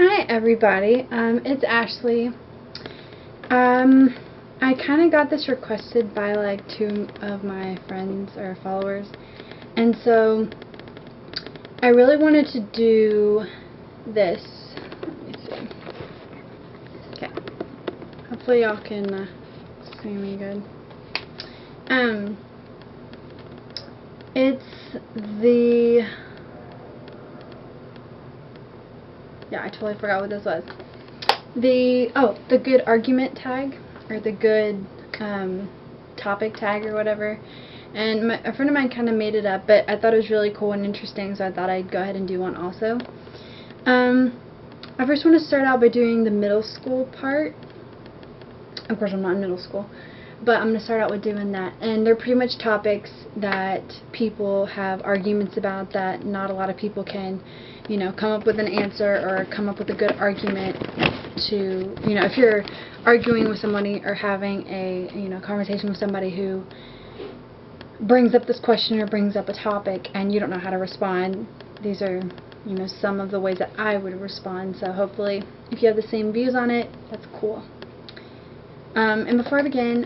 Hi everybody, it's Ashley. I kind of got this requested by like two of my friends or followers, and so I really wanted to do this. Let me see. Okay, hopefully y'all can see me good. It's the... Yeah, I totally forgot what this was. The good argument tag, or the good topic tag or whatever. And a friend of mine kind of made it up, but I thought it was really cool and interesting, so I thought I'd go ahead and do one also. I first want to start out by doing the middle school part. Of course, I'm not in middle school, but I'm going to start out with doing that. And they're pretty much topics that people have arguments about that not a lot of people can, you know, come up with an answer or come up with a good argument to, you know, if you're arguing with somebody or having a, you know, conversation with somebody who brings up this question or brings up a topic and you don't know how to respond, these are, you know, some of the ways that I would respond. So hopefully if you have the same views on it, that's cool. And before I begin,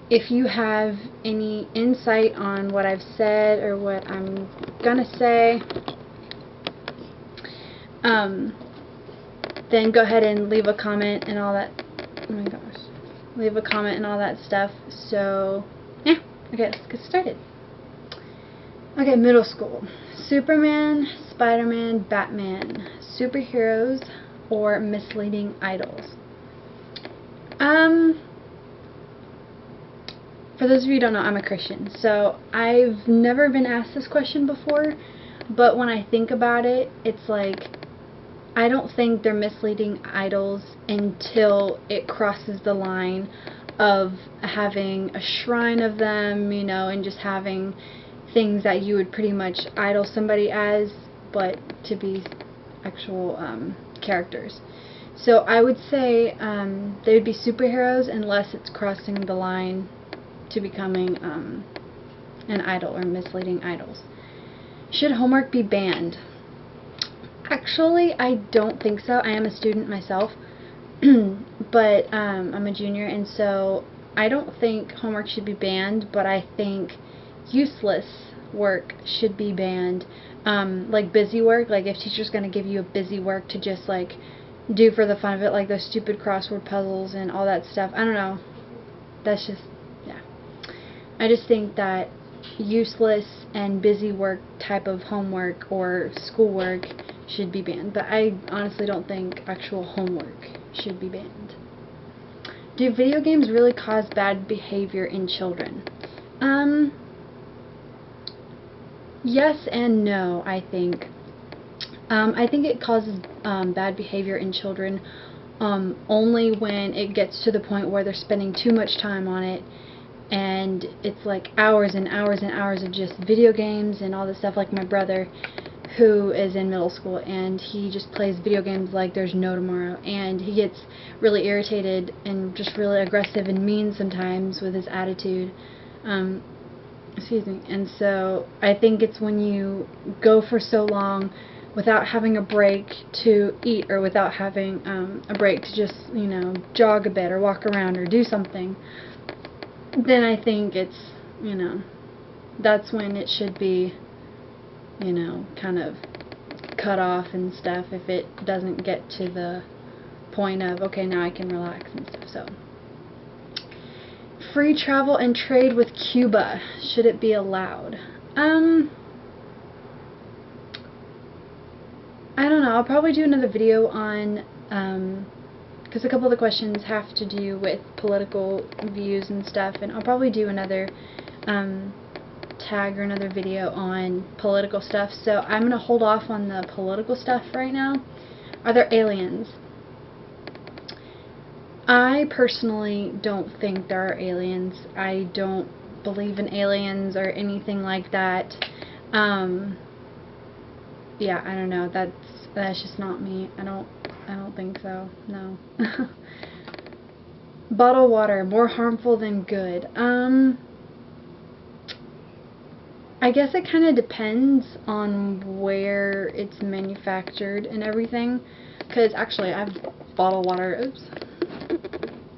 if you have any insight on what I've said or what I'm gonna say, then go ahead and leave a comment and all that. Oh my gosh, leave a comment and all that stuff. So yeah, okay, let's get started. Okay, middle school. Superman, Spiderman, Batman, superheroes, or misleading idols. For those of you who don't know, I'm a Christian, so I've never been asked this question before, but when I think about it, it's like, I don't think they're misleading idols until it crosses the line of having a shrine of them, you know, and just having things that you would pretty much idol somebody as, but to be actual characters. So I would say they would be superheroes unless it's crossing the line to becoming an idol or misleading idols. Should homework be banned? Actually, I don't think so. I am a student myself, but I'm a junior, and so I don't think homework should be banned, but I think useless work should be banned. Like busy work, like if teacher's going to give you a busy work to just like do for the fun of it, like those stupid crossword puzzles and all that stuff. I don't know. That's just, yeah. I just think that useless and busy work type of homework or schoolwork should be banned. But I honestly don't think actual homework should be banned. Do video games really cause bad behavior in children? Yes and no, I think. I think it causes bad behavior in children only when it gets to the point where they're spending too much time on it, and it's like hours and hours and hours of just video games and all this stuff. Like my brother, who is in middle school, and he just plays video games like there's no tomorrow, and he gets really irritated and just really aggressive and mean sometimes with his attitude. Excuse me. And so I think it's when you go for so long without having a break to eat, or without having a break to just, you know, jog a bit or walk around or do something, then I think it's, you know, that's when it should be, you know, kind of cut off and stuff, if it doesn't get to the point of, okay, now I can relax and stuff. So, free travel and trade with Cuba, should it be allowed? I don't know. I'll probably do another video on, because a couple of the questions have to do with political views and stuff, and I'll probably do another tag or another video on political stuff. So I'm going to hold off on the political stuff right now. Are there aliens? I personally don't think there are aliens. I don't believe in aliens or anything like that. Yeah, I don't know. That's just not me. I don't think so. No. Bottled water, more harmful than good. I guess it kind of depends on where it's manufactured and everything. because actually I have bottled water. Oops.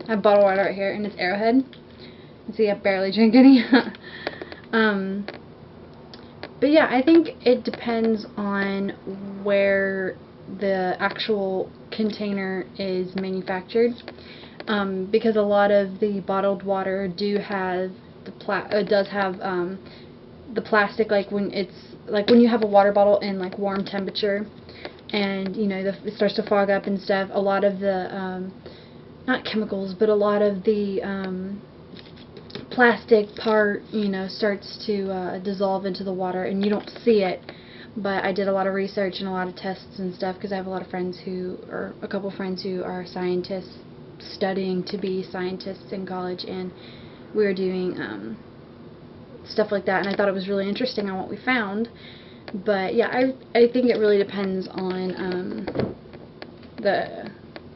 I have bottled water right here, and it's Arrowhead. See, I barely drink any. But yeah, I think it depends on where the actual container is manufactured, because a lot of the bottled water does have the plastic, like when you have a water bottle in like warm temperature, and you know it starts to fog up and stuff. A lot of the not chemicals, but a lot of the plastic part, you know, starts to dissolve into the water, and you don't see it. But I did a lot of research and a lot of tests and stuff, because I have a lot of friends or a couple friends who are scientists, studying to be scientists in college, and we were doing stuff like that, and I thought it was really interesting on what we found. But yeah, I think it really depends on the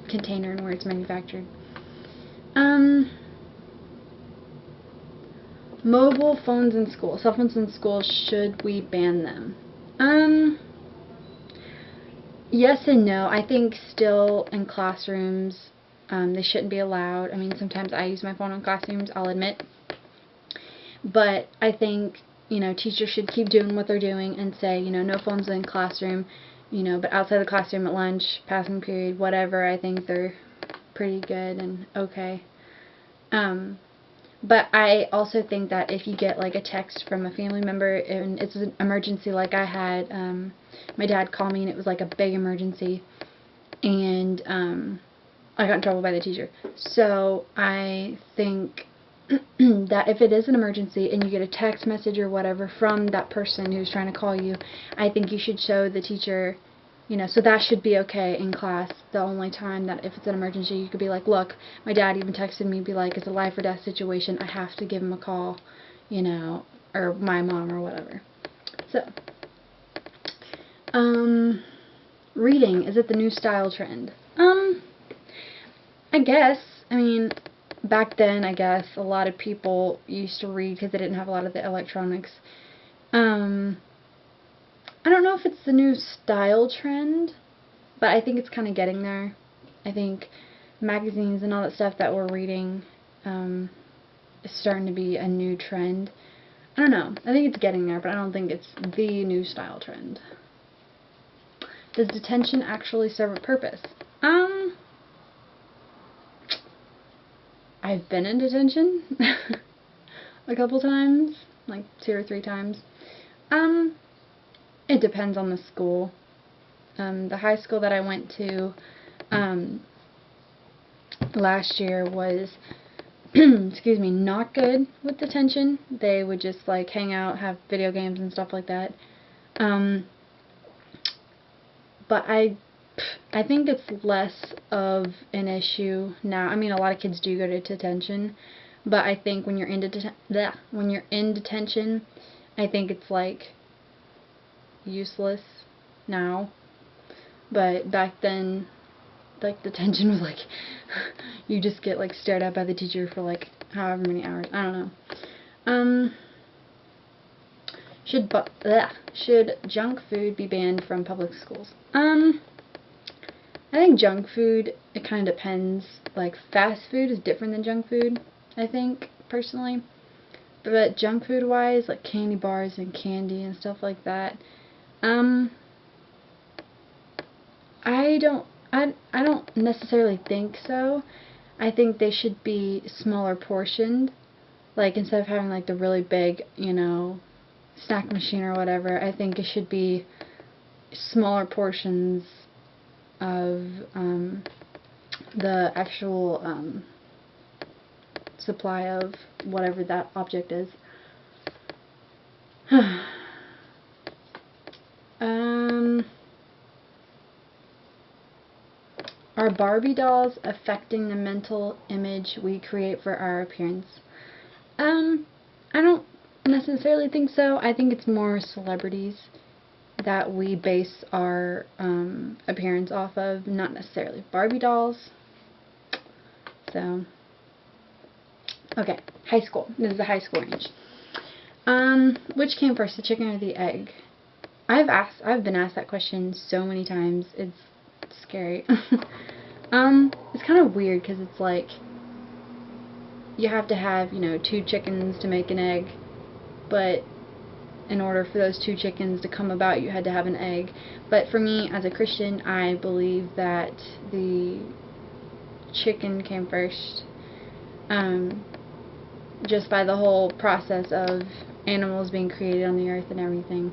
container and where it's manufactured. Mobile phones in school. Cell phones in school, should we ban them? Yes and no. I think still in classrooms, they shouldn't be allowed. I mean, sometimes I use my phone in classrooms, I'll admit. But I think, you know, teachers should keep doing what they're doing and say, you know, no phones in classroom, you know, but outside the classroom, at lunch, passing period, whatever, I think they're pretty good and okay. But I also think that if you get like a text from a family member and it's an emergency, like I had my dad call me and it was like a big emergency, and I got in trouble by the teacher. So I think that if it is an emergency and you get a text message or whatever from that person who's trying to call you, I think you should show the teacher, you know, so that should be okay in class. The only time that if it's an emergency, you could be like, look, my dad even texted me, be like, it's a life or death situation, I have to give him a call, you know, or my mom or whatever. So, reading, is it the new style trend? I guess. I mean, back then, I guess, a lot of people used to read because they didn't have a lot of the electronics. I don't know if it's the new style trend, but I think it's kind of getting there. I think magazines and all that stuff that we're reading is starting to be a new trend. I don't know. I think it's getting there, but I don't think it's the new style trend. Does detention actually serve a purpose? I've been in detention a couple times, like 2 or 3 times. It depends on the school. The high school that I went to last year was, excuse me, not good with detention. They would just like hang out, have video games and stuff like that. But I think it's less of an issue now. I mean, a lot of kids do go to detention, but I think when you're in detention, I think it's like useless now. But back then, like, detention was like you just get like stared at by the teacher for like however many hours. I don't know. Should junk food be banned from public schools? I think junk food, it kind of depends. Like, fast food is different than junk food, I think, personally. But junk food wise, like candy bars and candy and stuff like that, I don't necessarily think so. I think they should be smaller portioned. Like, instead of having like the really big, you know, snack machine or whatever, I think it should be smaller portions of the actual supply of whatever that object is. Are Barbie dolls affecting the mental image we create for our appearance? I don't necessarily think so. I think it's more celebrities that we base our appearance off of, not necessarily Barbie dolls. So, okay, high school. This is the high school range. Which came first, the chicken or the egg? I've been asked that question so many times. It's scary. It's kind of weird because it's like you have to have, 2 chickens to make an egg, but in order for those 2 chickens to come about, you had to have an egg. But for me, as a Christian, I believe that the chicken came first, just by the whole process of animals being created on the earth and everything.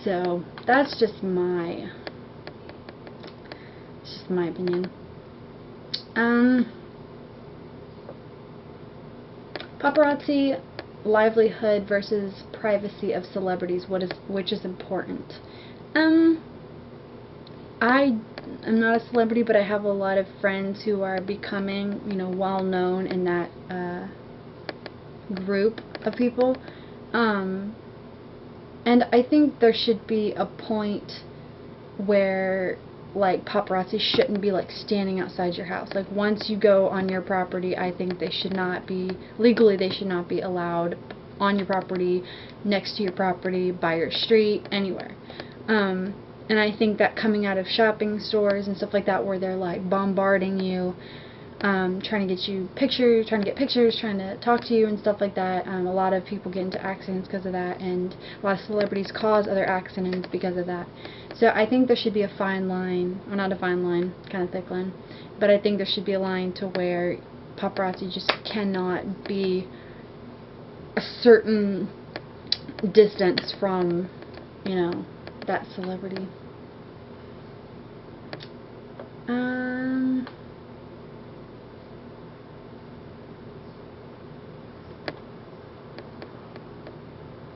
So that's just my opinion. Paparazzi, livelihood versus privacy of celebrities. Which is important? I am not a celebrity, but I have a lot of friends who are becoming, well known in that group of people. And I think there should be a point where, like, paparazzi shouldn't be, like, standing outside your house. Like, once you go on your property, I think they should not be, legally they should not be allowed on your property, next to your property, by your street, anywhere. And I think that coming out of shopping stores and stuff like that, where they're, like, bombarding you, trying to get pictures, trying to talk to you and stuff like that. A lot of people get into accidents because of that, and a lot of celebrities cause other accidents because of that. So I think there should be a fine line, or not a fine line, kind of thick line, but I think there should be a line to where paparazzi just cannot be a certain distance from, that celebrity.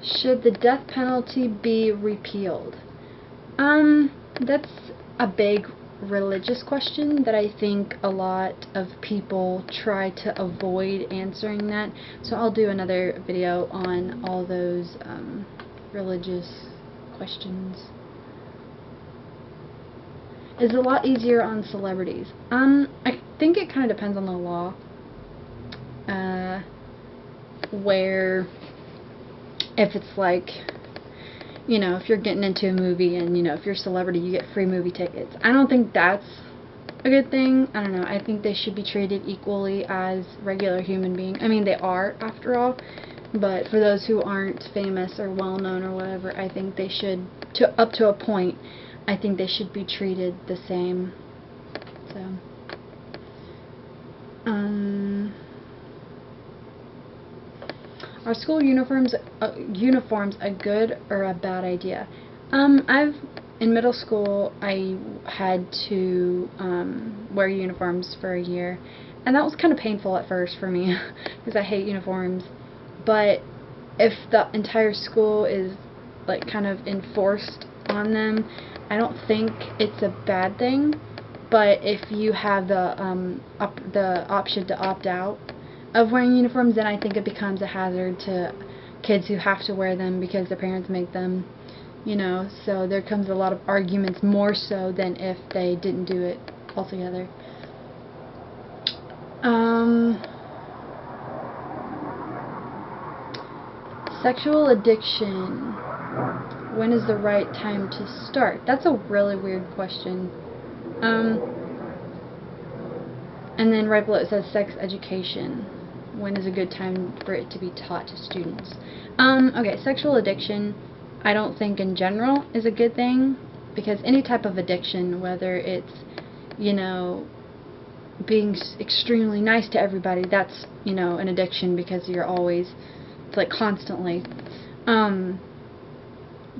Should the death penalty be repealed? That's a big religious question that I think a lot of people try to avoid answering that. So I'll do another video on all those religious questions. Is it a lot easier on celebrities? I think it kind of depends on the law. Where if it's like, if you're getting into a movie and, if you're a celebrity, you get free movie tickets. I don't think that's a good thing. I don't know. I think they should be treated equally as regular human beings. I mean, they are, after all. But for those who aren't famous or well-known or whatever, I think they should, up to a point, I think they should be treated the same. So, are school uniforms a good or a bad idea? In middle school, I had to wear uniforms for a year, and that was kind of painful at first for me because I hate uniforms. But if the entire school is, like, kind of enforced on them, I don't think it's a bad thing. But if you have the option to opt out of wearing uniforms, then I think it becomes a hazard to kids who have to wear them because their parents make them, so there comes a lot of arguments, more so than if they didn't do it altogether. Sexual addiction. When is the right time to start? That's a really weird question. And then right below it says sex education. When is a good time for it to be taught to students? Okay, sexual addiction, I don't think in general is a good thing, because any type of addiction, whether it's, being extremely nice to everybody, that's, an addiction, because you're always, it's like constantly,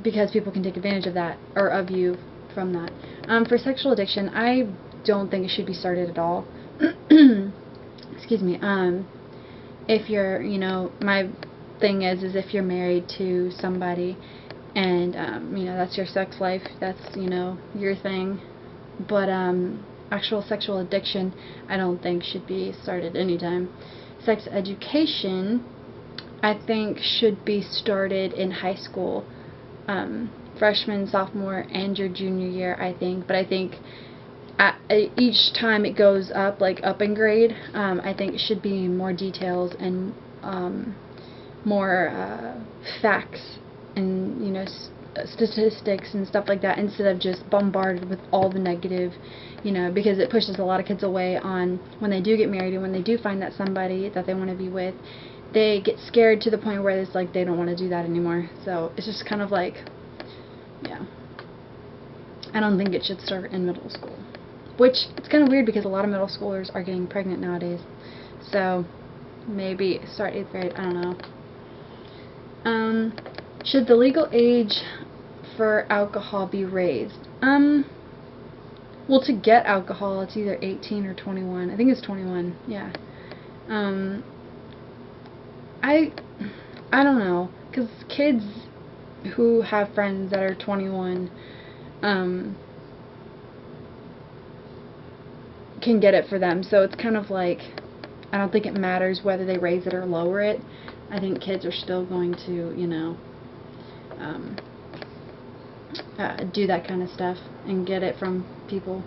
because people can take advantage of that, or of you from that. For sexual addiction, I don't think it should be started at all. Excuse me. If you're, my thing is if you're married to somebody and, that's your sex life, that's, your thing. But, actual sexual addiction, I don't think should be started anytime. Sex education, I think, should be started in high school. Freshman, sophomore, and your junior year, I think. But I think each time it goes up, like up in grade, I think it should be more details and more facts and, statistics and stuff like that, instead of just bombarded with all the negative, you know, because it pushes a lot of kids away on when they do get married and when they do find that somebody that they want to be with, they get scared to the point where it's like they don't want to do that anymore. So it's just kind of like, yeah, I don't think it should start in middle school, which it's kind of weird because a lot of middle schoolers are getting pregnant nowadays. So maybe start 8th grade, I don't know. Should the legal age for alcohol be raised? Well, to get alcohol, it's either 18 or 21. I think it's 21, yeah. I don't know, because kids who have friends that are 21 can get it for them, so it's kind of like, I don't think it matters whether they raise it or lower it. I think kids are still going to, you know, do that kind of stuff and get it from people.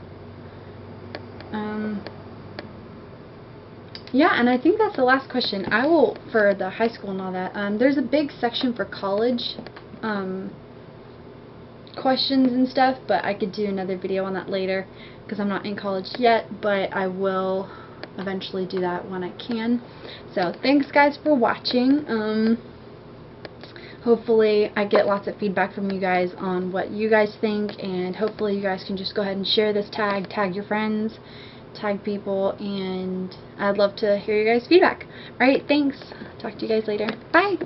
Yeah, and I think that's the last question. I will, for the high school and all that, there's a big section for college questions and stuff, but I could do another video on that later because I'm not in college yet, but I will eventually do that when I can. So thanks guys for watching. Hopefully I get lots of feedback from you guys on what you guys think, and hopefully you guys can just go ahead and share this tag your friends, tag people, and I'd love to hear your guys' feedback. Alright, thanks. Talk to you guys later. Bye!